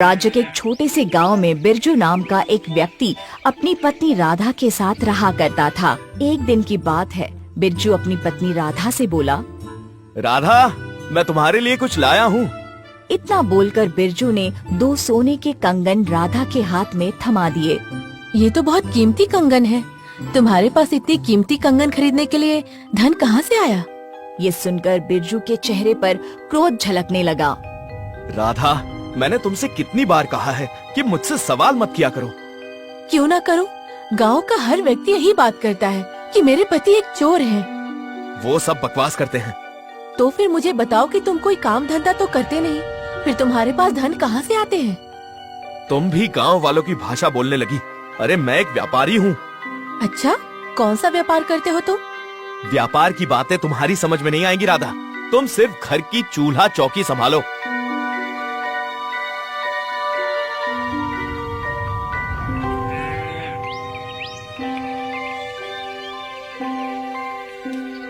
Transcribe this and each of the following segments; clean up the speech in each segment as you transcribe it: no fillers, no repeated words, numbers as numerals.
राज्य के एक छोटे से गांव में बिरजू नाम का एक व्यक्ति अपनी पत्नी राधा के साथ रहा करता था। एक दिन की बात है, बिरजू अपनी पत्नी राधा से बोला, राधा, मैं तुम्हारे लिए कुछ लाया हूँ। इतना बोलकर बिरजू ने 2 सोने के कंगन राधा के हाथ में थमा दिए। ये तो बहुत कीमती कंगन है। तुम्हारे पास इतनी कीमती कंगन खरीदने के लिए धन कहाँ से आया? ये सुनकर बिरजू के चेहरे पर क्रोध झलकने लगा। राधा, मैंने तुमसे कितनी बार कहा है कि मुझसे सवाल मत किया करो। क्यों ना करूं? गांव का हर व्यक्ति यही बात करता है कि मेरे पति एक चोर हैं। वो सब बकवास करते हैं। तो फिर मुझे बताओ कि तुम कोई काम धंधा तो करते नहीं, फिर तुम्हारे पास धन कहाँ से आते हैं? तुम भी गांव वालों की भाषा बोलने लगी। अरे मैं एक व्यापारी हूँ। अच्छा, कौन सा व्यापार करते हो तुम? व्यापार की बातें तुम्हारी समझ में नहीं आएंगी राधा। तुम सिर्फ घर की चूल्हा चौकी संभालो।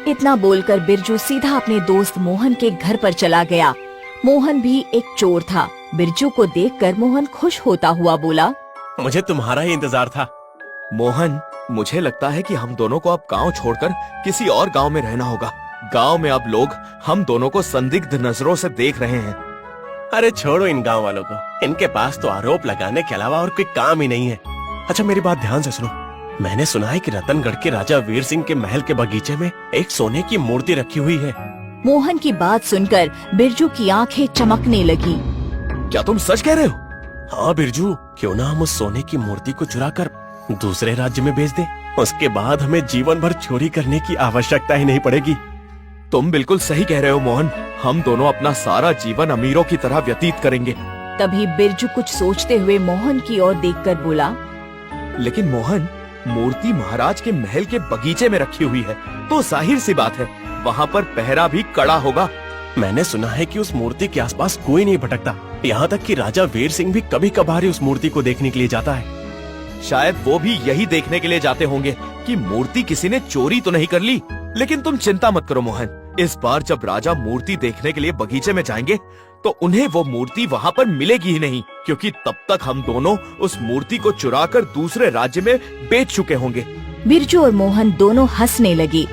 इतना बोलकर बिरजू सीधा अपने दोस्त मोहन के घर पर चला गया। मोहन भी एक चोर था। बिरजू को देखकर मोहन खुश होता हुआ बोला, मुझे तुम्हारा ही इंतजार था। मोहन, मुझे लगता है कि हम दोनों को अब गांव छोड़कर किसी और गांव में रहना होगा। गांव में अब लोग हम दोनों को संदिग्ध नजरों से देख रहे हैं। अरे छोड़ो इन गांव वालों को, इनके पास तो आरोप लगाने के अलावा और कोई काम ही नहीं है। अच्छा, मेरी बात ध्यान से सुनो। मैंने सुना है कि रतनगढ़ के राजा वीर सिंह के महल के बगीचे में एक सोने की मूर्ति रखी हुई है। मोहन की बात सुनकर बिरजू की आंखें चमकने लगी। क्या तुम सच कह रहे हो? हाँ बिरजू, क्यों ना हम उस सोने की मूर्ति को चुराकर दूसरे राज्य में बेच दें। उसके बाद हमें जीवन भर चोरी करने की आवश्यकता ही नहीं पड़ेगी। तुम बिल्कुल सही कह रहे हो मोहन। हम दोनों अपना सारा जीवन अमीरों की तरह व्यतीत करेंगे। तभी बिरजू कुछ सोचते हुए मोहन की ओर देखकर बोला, लेकिन मोहन, मूर्ति महाराज के महल के बगीचे में रखी हुई है, तो जाहिर सी बात है वहाँ पर पहरा भी कड़ा होगा। मैंने सुना है कि उस मूर्ति के आसपास कोई नहीं भटकता। यहाँ तक कि राजा वीर सिंह भी कभी कभार ही उस मूर्ति को देखने के लिए जाता है। शायद वो भी यही देखने के लिए जाते होंगे कि मूर्ति किसी ने चोरी तो नहीं कर ली। लेकिन तुम चिंता मत करो मोहन, इस बार जब राजा मूर्ति देखने के लिए बगीचे में जाएंगे तो उन्हें वो मूर्ति वहाँ पर मिलेगी ही नहीं, क्योंकि तब तक हम दोनों उस मूर्ति को चुराकर दूसरे राज्य में बेच चुके होंगे। बिरजू और मोहन दोनों हंसने लगी।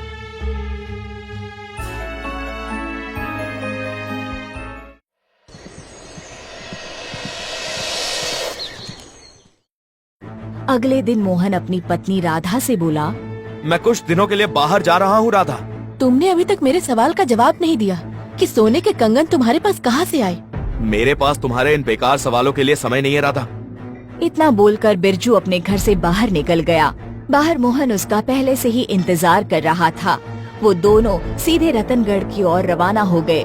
अगले दिन मोहन अपनी पत्नी राधा से बोला, मैं कुछ दिनों के लिए बाहर जा रहा हूँ राधा। तुमने अभी तक मेरे सवाल का जवाब नहीं दिया कि सोने के कंगन तुम्हारे पास कहाँ से आए? मेरे पास तुम्हारे इन बेकार सवालों के लिए समय नहीं है राधा। इतना बोलकर बिरजू अपने घर से बाहर निकल गया। बाहर मोहन उसका पहले से ही इंतजार कर रहा था। वो दोनों सीधे रतनगढ़ की ओर रवाना हो गए।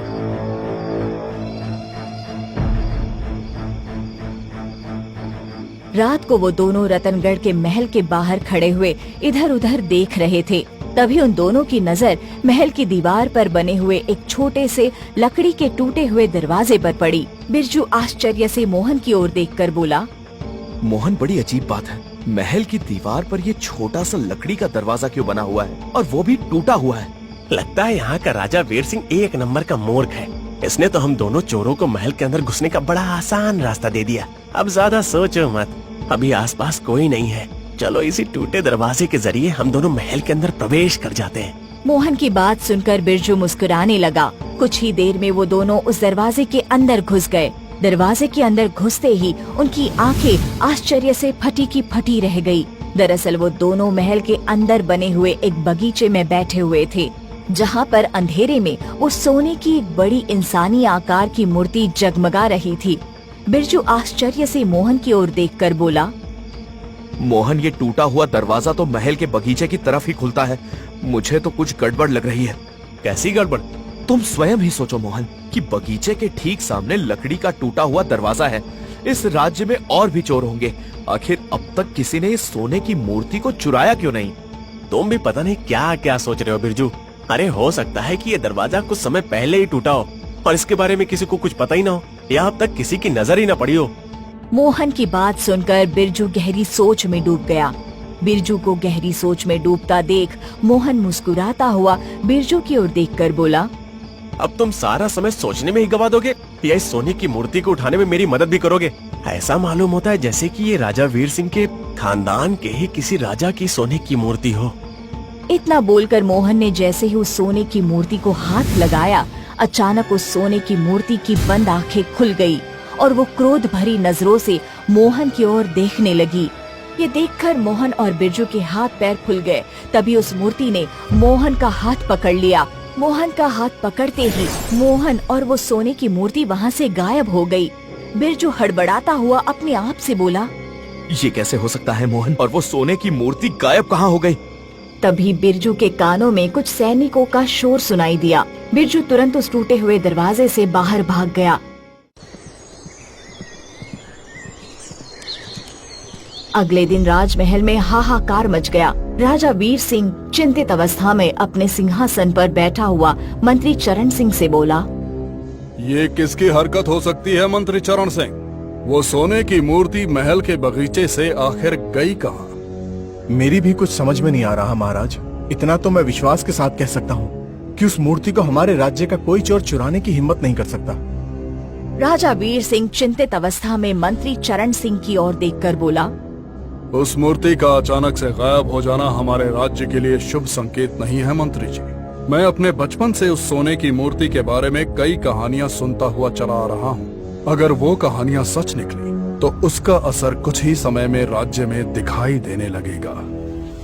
रात को वो दोनों रतनगढ़ के महल के बाहर खड़े हुए इधर उधर देख रहे थे। तभी उन दोनों की नजर महल की दीवार पर बने हुए एक छोटे से लकड़ी के टूटे हुए दरवाजे पर पड़ी। बिरजू आश्चर्य से मोहन की ओर देखकर बोला, मोहन, बड़ी अजीब बात है। महल की दीवार पर ये छोटा सा लकड़ी का दरवाजा क्यों बना हुआ है, और वो भी टूटा हुआ है? लगता है यहाँ का राजा वीर सिंह एक नंबर का मूर्ख है। इसने तो हम दोनों चोरों को महल के अंदर घुसने का बड़ा आसान रास्ता दे दिया। अब ज्यादा सोचो मत, अभी आसपास कोई नहीं है। चलो इसी टूटे दरवाजे के जरिए हम दोनों महल के अंदर प्रवेश कर जाते हैं। मोहन की बात सुनकर बिरजू मुस्कुराने लगा। कुछ ही देर में वो दोनों उस दरवाजे के अंदर घुस गए। दरवाजे के अंदर घुसते ही उनकी आंखें आश्चर्य से फटी की फटी रह गई। दरअसल वो दोनों महल के अंदर बने हुए एक बगीचे में बैठे हुए थे, जहाँ पर अंधेरे में उस सोने की एक बड़ी इंसानी आकार की मूर्ति जगमगा रही थी। बिरजू आश्चर्य से मोहन की ओर देखकर बोला, मोहन, ये टूटा हुआ दरवाजा तो महल के बगीचे की तरफ ही खुलता है। मुझे तो कुछ गड़बड़ लग रही है। कैसी गड़बड़? तुम स्वयं ही सोचो मोहन कि बगीचे के ठीक सामने लकड़ी का टूटा हुआ दरवाजा है। इस राज्य में और भी चोर होंगे। आखिर अब तक किसी ने इस सोने की मूर्ति को चुराया क्यों नहीं? तुम भी पता नहीं क्या क्या सोच रहे हो बिरजू। अरे हो सकता है कि ये दरवाजा कुछ समय पहले ही टूटा हो और इसके बारे में किसी को कुछ पता ही ना हो, या अब तक किसी की नजर ही ना पड़ी हो। मोहन की बात सुनकर बिरजू गहरी सोच में डूब गया। बिरजू को गहरी सोच में डूबता देख मोहन मुस्कुराता हुआ बिरजू की ओर देखकर बोला, अब तुम सारा समय सोचने में ही गवा दोगे या इस सोने की मूर्ति को उठाने में मेरी मदद भी करोगे? ऐसा मालूम होता है जैसे कि ये राजा वीर सिंह के खानदान के ही किसी राजा की सोने की मूर्ति हो। इतना बोलकर मोहन ने जैसे ही उस सोने की मूर्ति को हाथ लगाया, अचानक उस सोने की मूर्ति की बंद आंखें खुल गई और वो क्रोध भरी नजरों से मोहन की ओर देखने लगी। ये देखकर मोहन और बिरजू के हाथ पैर फूल गए। तभी उस मूर्ति ने मोहन का हाथ पकड़ लिया। मोहन का हाथ पकड़ते ही मोहन और वो सोने की मूर्ति वहाँ से गायब हो गई। बिरजू हड़बड़ाता हुआ अपने आप से बोला, ये कैसे हो सकता है मोहन, और वो सोने की मूर्ति गायब कहाँ हो गई? तभी बिरजू के कानों में कुछ सैनिकों का शोर सुनाई दिया। बिरजू तुरंत उस टूटे हुए दरवाजे से बाहर भाग गया। अगले दिन राजमहल में हाहाकार मच गया। राजा वीर सिंह चिंतित अवस्था में अपने सिंहासन पर बैठा हुआ मंत्री चरण सिंह से बोला, ये किसकी हरकत हो सकती है मंत्री चरण सिंह? वो सोने की मूर्ति महल के बगीचे से आखिर गई कहाँ? मेरी भी कुछ समझ में नहीं आ रहा महाराज। इतना तो मैं विश्वास के साथ कह सकता हूँ कि उस मूर्ति को हमारे राज्य का कोई चोर चुराने की हिम्मत नहीं कर सकता। राजा वीर सिंह चिंतित अवस्था में मंत्री चरण सिंह की ओर देखकर बोला, उस मूर्ति का अचानक से गायब हो जाना हमारे राज्य के लिए शुभ संकेत नहीं है मंत्री जी। मैं अपने बचपन से उस सोने की मूर्ति के बारे में कई कहानियां सुनता हुआ चला आ रहा हूँ। अगर वो कहानियां सच निकली तो उसका असर कुछ ही समय में राज्य में दिखाई देने लगेगा।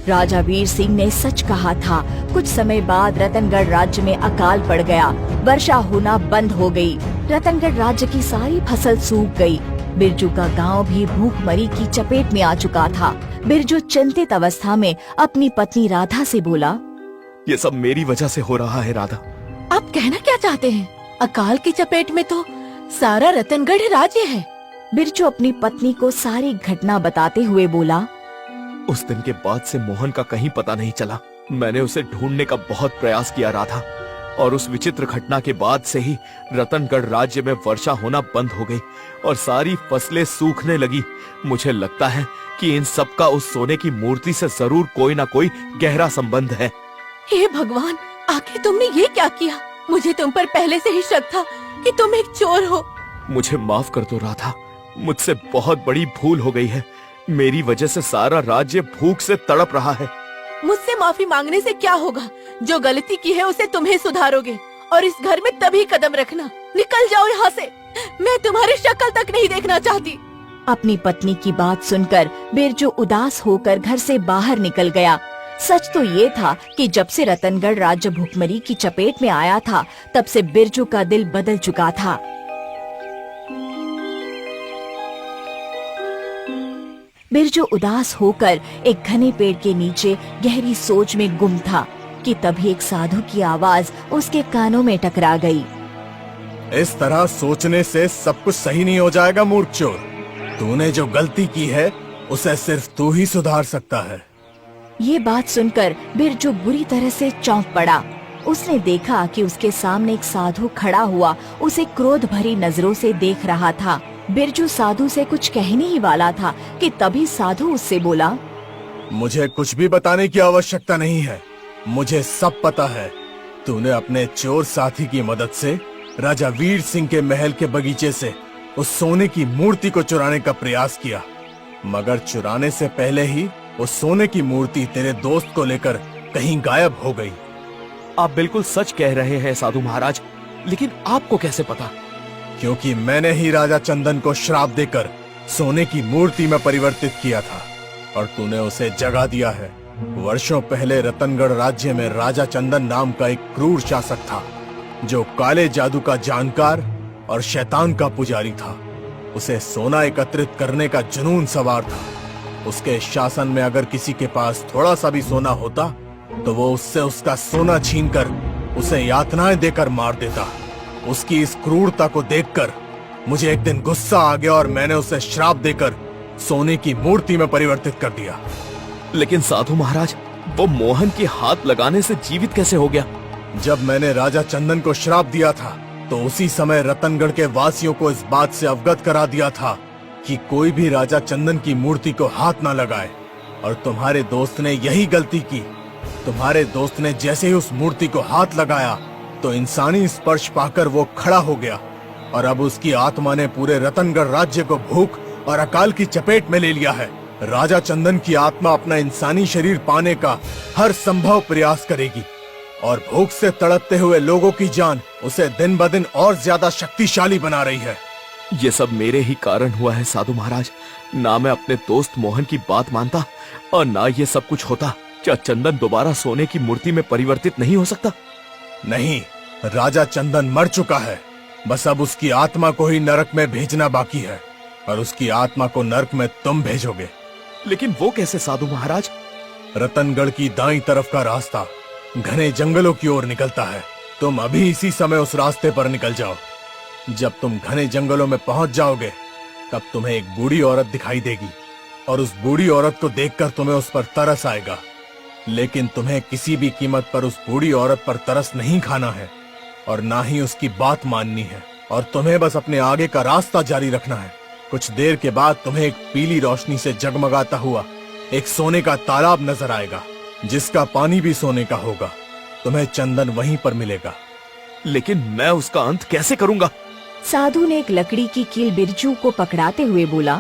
राजा वीर सिंह ने सच कहा था। कुछ समय बाद रतनगढ़ राज्य में अकाल पड़ गया। वर्षा होना बंद हो गई। रतनगढ़ राज्य की सारी फसल सूख गई। बिरजू का गांव भी भूखमरी की चपेट में आ चुका था। बिरजू चिंतित अवस्था में अपनी पत्नी राधा से बोला, ये सब मेरी वजह से हो रहा है राधा। आप कहना क्या चाहते हैं? अकाल की चपेट में तो सारा रतनगढ़ राज्य है। बिरजू अपनी पत्नी को सारी घटना बताते हुए बोला, उस दिन के बाद से मोहन का कहीं पता नहीं चला। मैंने उसे ढूंढने का बहुत प्रयास किया राधा, और उस विचित्र घटना के बाद से ही रतनगढ़ राज्य में वर्षा होना बंद हो गई और सारी फसलें सूखने लगी। मुझे लगता है कि इन सब का उस सोने की मूर्ति से जरूर कोई ना कोई गहरा संबंध है। हे भगवान, आखिर तुमने ये क्या किया? मुझे तुम पर पहले से ही शक था कि तुम एक चोर हो। मुझे माफ कर दो राधा, मुझसे बहुत बड़ी भूल हो गई है। मेरी वजह से सारा राज्य भूख से तड़प रहा है। मुझसे माफी मांगने से क्या होगा? जो गलती की है उसे तुम्हें सुधारोगे और इस घर में तभी कदम रखना। निकल जाओ यहाँ से, मैं तुम्हारी शक्ल तक नहीं देखना चाहती। अपनी पत्नी की बात सुनकर बिरजू उदास होकर घर से बाहर निकल गया। सच तो ये था कि जब से रतनगढ़ राज्य भूखमरी की चपेट में आया था, तब से बिरजू का दिल बदल चुका था। बिरजू उदास होकर एक घने पेड़ के नीचे गहरी सोच में गुम था कि तभी एक साधु की आवाज उसके कानों में टकरा गई। इस तरह सोचने से सब कुछ सही नहीं हो जाएगा मूर्ख चोर। तूने जो गलती की है उसे सिर्फ तू ही सुधार सकता है। ये बात सुनकर बिरजू बुरी तरह से चौंक पड़ा। उसने देखा कि उसके सामने एक साधु खड़ा हुआ उसे क्रोध भरी नजरों से देख रहा था। बिरजू साधु से कुछ कहने ही वाला था कि तभी साधु उससे बोला, मुझे कुछ भी बताने की आवश्यकता नहीं है। मुझे सब पता है। तूने अपने चोर साथी की मदद से राजा वीर सिंह के महल के बगीचे से उस सोने की मूर्ति को चुराने का प्रयास किया, मगर चुराने से पहले ही उस सोने की मूर्ति तेरे दोस्त को लेकर कहीं गायब हो गई। आप बिल्कुल सच कह रहे हैं साधु महाराज, लेकिन आपको कैसे पता? क्योंकि मैंने ही राजा चंदन को श्राप देकर सोने की मूर्ति में परिवर्तित किया था और तूने उसे जगा दिया है। वर्षों पहले रतनगढ़ राज्य में राजा चंदन नाम का एक क्रूर शासक था जो काले जादू का जानकार और शैतान का पुजारी था। उसे सोना एकत्रित करने का जुनून सवार था। उसके शासन में अगर किसी के पास थोड़ा सा भी सोना होता तो वो उससे उसका सोना छीनकर उसे यातनाएं देकर मार देता। उसकी इस क्रूरता को देखकर मुझे एक दिन गुस्सा आ गया और मैंने उसे श्राप देकर सोने की मूर्ति में परिवर्तित कर दिया। लेकिन साधु महाराज, वो मोहन के हाथ लगाने से जीवित कैसे हो गया? जब मैंने राजा चंदन को श्राप दिया था तो उसी समय रतनगढ़ के वासियों को इस बात से अवगत करा दिया था कि कोई भी राजा चंदन की मूर्ति को हाथ ना लगाए। और तुम्हारे दोस्त ने यही गलती की। तुम्हारे दोस्त ने जैसे ही उस मूर्ति को हाथ लगाया तो इंसानी स्पर्श पाकर वो खड़ा हो गया और अब उसकी आत्मा ने पूरे रतनगढ़ राज्य को भूख और अकाल की चपेट में ले लिया है। राजा चंदन की आत्मा अपना इंसानी शरीर पाने का हर संभव प्रयास करेगी और भूख से तड़पते हुए लोगों की जान उसे दिन ब दिन और ज्यादा शक्तिशाली बना रही है। ये सब मेरे ही कारण हुआ है साधु महाराज। ना मैं अपने दोस्त मोहन की बात मानता और ना ये सब कुछ होता। क्या चंदन दोबारा सोने की मूर्ति में परिवर्तित नहीं हो सकता? नहीं, राजा चंदन मर चुका है। बस अब उसकी आत्मा को ही नरक में भेजना बाकी है और उसकी आत्मा को नरक में तुम भेजोगे। लेकिन वो कैसे साधु महाराज? रतनगढ़ की दाईं तरफ का रास्ता घने जंगलों की ओर निकलता है। तुम अभी इसी समय उस रास्ते पर निकल जाओ। जब तुम घने जंगलों में पहुंच जाओगे तब तुम्हें एक बूढ़ी औरत दिखाई देगी और उस बूढ़ी औरत को देखकर तुम्हें उस पर तरस आएगा। लेकिन तुम्हें किसी भी कीमत पर उस बूढ़ी औरत पर तरस नहीं खाना है और ना ही उसकी बात माननी है और तुम्हें बस अपने आगे का रास्ता जारी रखना है। कुछ देर के बाद तुम्हें एक पीली रोशनी से जगमगाता हुआ एक सोने का तालाब नजर आएगा जिसका पानी भी सोने का होगा। तुम्हें चंदन वहीं पर मिलेगा। लेकिन मैं उसका अंत कैसे करूंगा? साधु ने एक लकड़ी की कील बिरजू को पकड़ाते हुए बोला,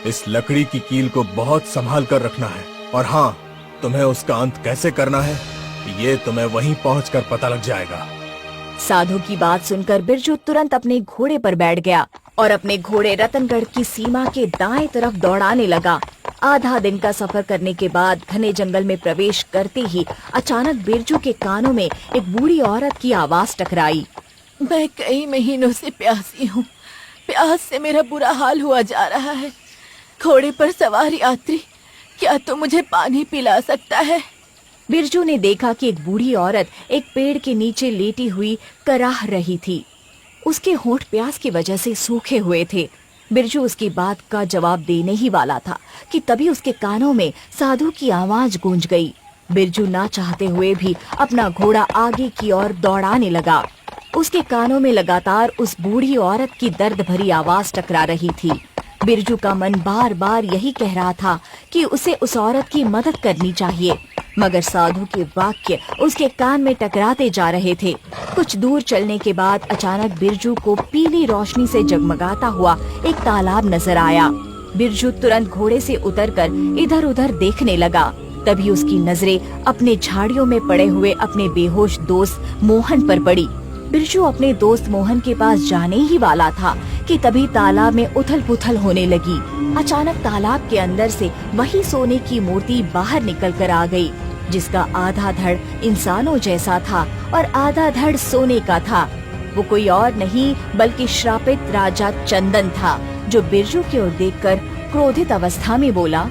इस लकड़ी की कील को बहुत संभाल कर रखना है और हाँ, तुम्हें उसका अंत कैसे करना है ये तुम्हें वहीं पहुंचकर पता लग जाएगा। साधु की बात सुनकर बिरजू तुरंत अपने घोड़े पर बैठ गया और अपने घोड़े रतनगढ़ की सीमा के दाएं तरफ दौड़ाने लगा। आधा दिन का सफर करने के बाद घने जंगल में प्रवेश करते ही अचानक बिरजू के कानों में एक बूढ़ी औरत की आवाज टकराई। मैं कई महीनों से प्यासी हूँ। प्यास से मेरा बुरा हाल हुआ जा रहा है। घोड़े पर सवार यात्री, क्या तू मुझे पानी पिला सकता है? बिरजू ने देखा कि एक बूढ़ी औरत एक पेड़ के नीचे लेटी हुई कराह रही थी। उसके होंठ प्यास की वजह से सूखे हुए थे। बिरजू उसकी बात का जवाब देने ही वाला था कि तभी उसके कानों में साधु की आवाज गूंज गई। बिरजू ना चाहते हुए भी अपना घोड़ा आगे की ओर दौड़ाने लगा। उसके कानों में लगातार उस बूढ़ी औरत की दर्द भरी आवाज टकरा रही थी। बिरजू का मन बार बार यही कह रहा था कि उसे उस औरत की मदद करनी चाहिए, मगर साधु के वाक्य उसके कान में टकराते जा रहे थे। कुछ दूर चलने के बाद अचानक बिरजू को पीली रोशनी से जगमगाता हुआ एक तालाब नजर आया। बिरजू तुरंत घोड़े से उतरकर इधर उधर देखने लगा। तभी उसकी नजरें अपने झाड़ियों में पड़े हुए अपने बेहोश दोस्त मोहन पर पड़ी। बिरजू अपने दोस्त मोहन के पास जाने ही वाला था कि तभी तालाब में उथल पुथल होने लगी। अचानक तालाब के अंदर से वही सोने की मूर्ति बाहर निकल कर आ गई, जिसका आधा धड़ इंसानों जैसा था और आधा धड़ सोने का था। वो कोई और नहीं बल्कि श्रापित राजा चंदन था, जो बिरजू की ओर देखकर क्रोधित अवस्था में बोला,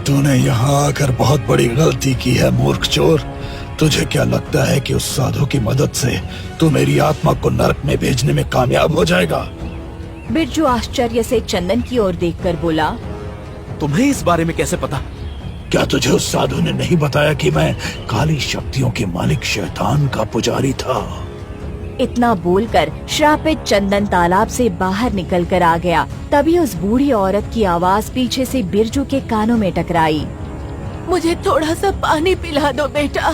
तूने यहाँ आकर बहुत बड़ी गलती की है मूर्ख चोर। तुझे क्या लगता है कि उस साधु की मदद से तू मेरी आत्मा को नरक में भेजने में कामयाब हो जाएगा? बिरजू आश्चर्य से चंदन की ओर देखकर बोला, तुम्हें इस बारे में कैसे पता? क्या तुझे उस साधु ने नहीं बताया कि मैं काली शक्तियों के मालिक शैतान का पुजारी था? इतना बोलकर श्रापित चंदन तालाब से बाहर निकल कर आ गया। तभी उस बूढ़ी औरत की आवाज पीछे से बिरजू के कानों में टकराई। मुझे थोड़ा सा पानी पिला दो बेटा।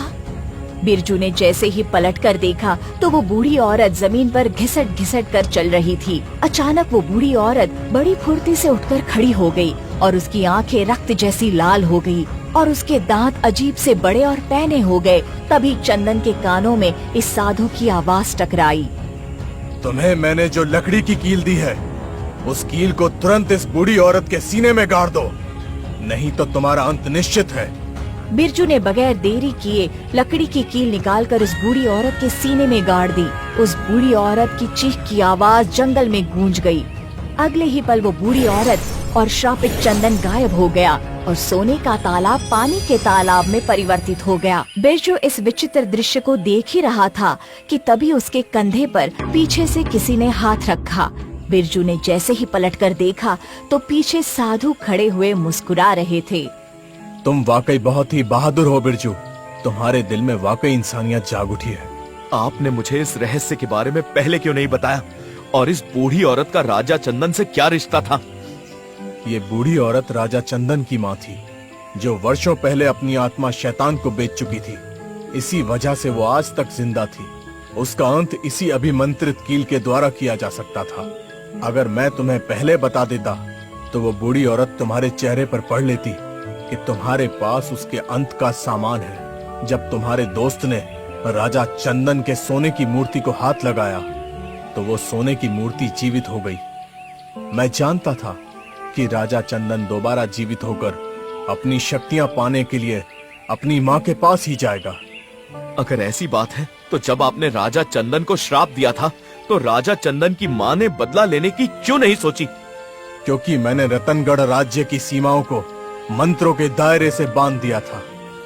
बिरजू ने जैसे ही पलट कर देखा तो वो बूढ़ी औरत जमीन पर घिसट घिसट कर चल रही थी। अचानक वो बूढ़ी औरत बड़ी फुर्ती से उठकर खड़ी हो गई और उसकी आंखें रक्त जैसी लाल हो गई और उसके दांत अजीब से बड़े और पैने हो गए। तभी चंदन के कानों में इस साधु की आवाज टकराई, तुम्हें मैंने जो लकड़ी की कील दी है, उस कील को तुरंत इस बूढ़ी औरत के सीने में गाड़ दो, नहीं तो तुम्हारा अंत निश्चित है। बिरजू ने बगैर देरी किए लकड़ी की कील निकालकर उस बूढ़ी औरत के सीने में गाड़ दी। उस बूढ़ी औरत की चीख की आवाज जंगल में गूंज गई। अगले ही पल वो बूढ़ी औरत और श्रापित चंदन गायब हो गया और सोने का तालाब पानी के तालाब में परिवर्तित हो गया। बिरजू इस विचित्र दृश्य को देख ही रहा था कि तभी उसके कंधे पर पीछे से किसी ने हाथ रखा। बिरजू ने जैसे ही पलटकर देखा तो पीछे साधु खड़े हुए मुस्कुरा रहे थे। तुम वाकई बहुत ही बहादुर हो बिरजू, तुम्हारे दिल में वाकई इंसानियत जाग उठी है। आपने मुझे इस रहस्य के बारे में पहले क्यों नहीं बताया? और इस बूढ़ी औरत का राजा चंदन से क्या रिश्ता था? ये बूढ़ी औरत राजा चंदन की माँ थी, जो वर्षों पहले अपनी आत्मा शैतान को बेच चुकी थी। इसी वजह से वो आज तक जिंदा थी। उसका अंत इसी अभिमंत्रित कील के द्वारा किया जा सकता था। अगर मैं तुम्हें पहले बता देता तो वो बूढ़ी औरत तुम्हारे चेहरे पर पढ़ लेती कि तुम्हारे पास उसके अंत का सामान है। जब तुम्हारे दोस्त ने राजा चंदन के सोने की मूर्ति को हाथ लगाया तो वो सोने की मूर्ति जीवित हो गई। मैं जानता था कि राजा चंदन दोबारा जीवित होकर अपनी शक्तियां पाने के लिए अपनी माँ के पास ही जाएगा। अगर ऐसी बात है तो जब आपने राजा चंदन को श्राप दिया था तो राजा चंदन की माँ ने बदला लेने की क्यों नहीं सोची? क्योंकि मैंने रतनगढ़ राज्य की सीमाओं को मंत्रों के दायरे से बांध दिया था।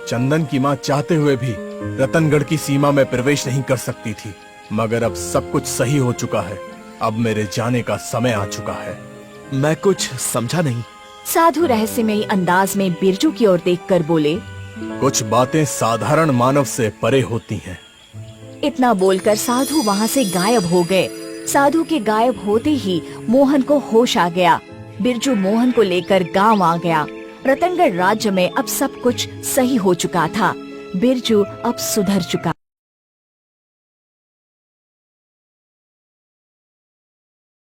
चंदन की माँ चाहते हुए भी रतनगढ़ की सीमा में प्रवेश नहीं कर सकती थी। मगर अब सब कुछ सही हो चुका है। अब मेरे जाने का समय आ चुका है। मैं कुछ समझा नहीं। साधु रहस्यमयी अंदाज में बिरजू की ओर देखकर बोले, कुछ बातें साधारण मानव से परे होती हैं। इतना बोलकर साधु वहाँ से गायब हो गए। साधु के गायब होते ही मोहन को होश आ गया। बिरजू मोहन को लेकर गांव आ गया। रतनगढ़ राज्य में अब सब कुछ सही हो चुका था। बिरजू अब सुधर चुका।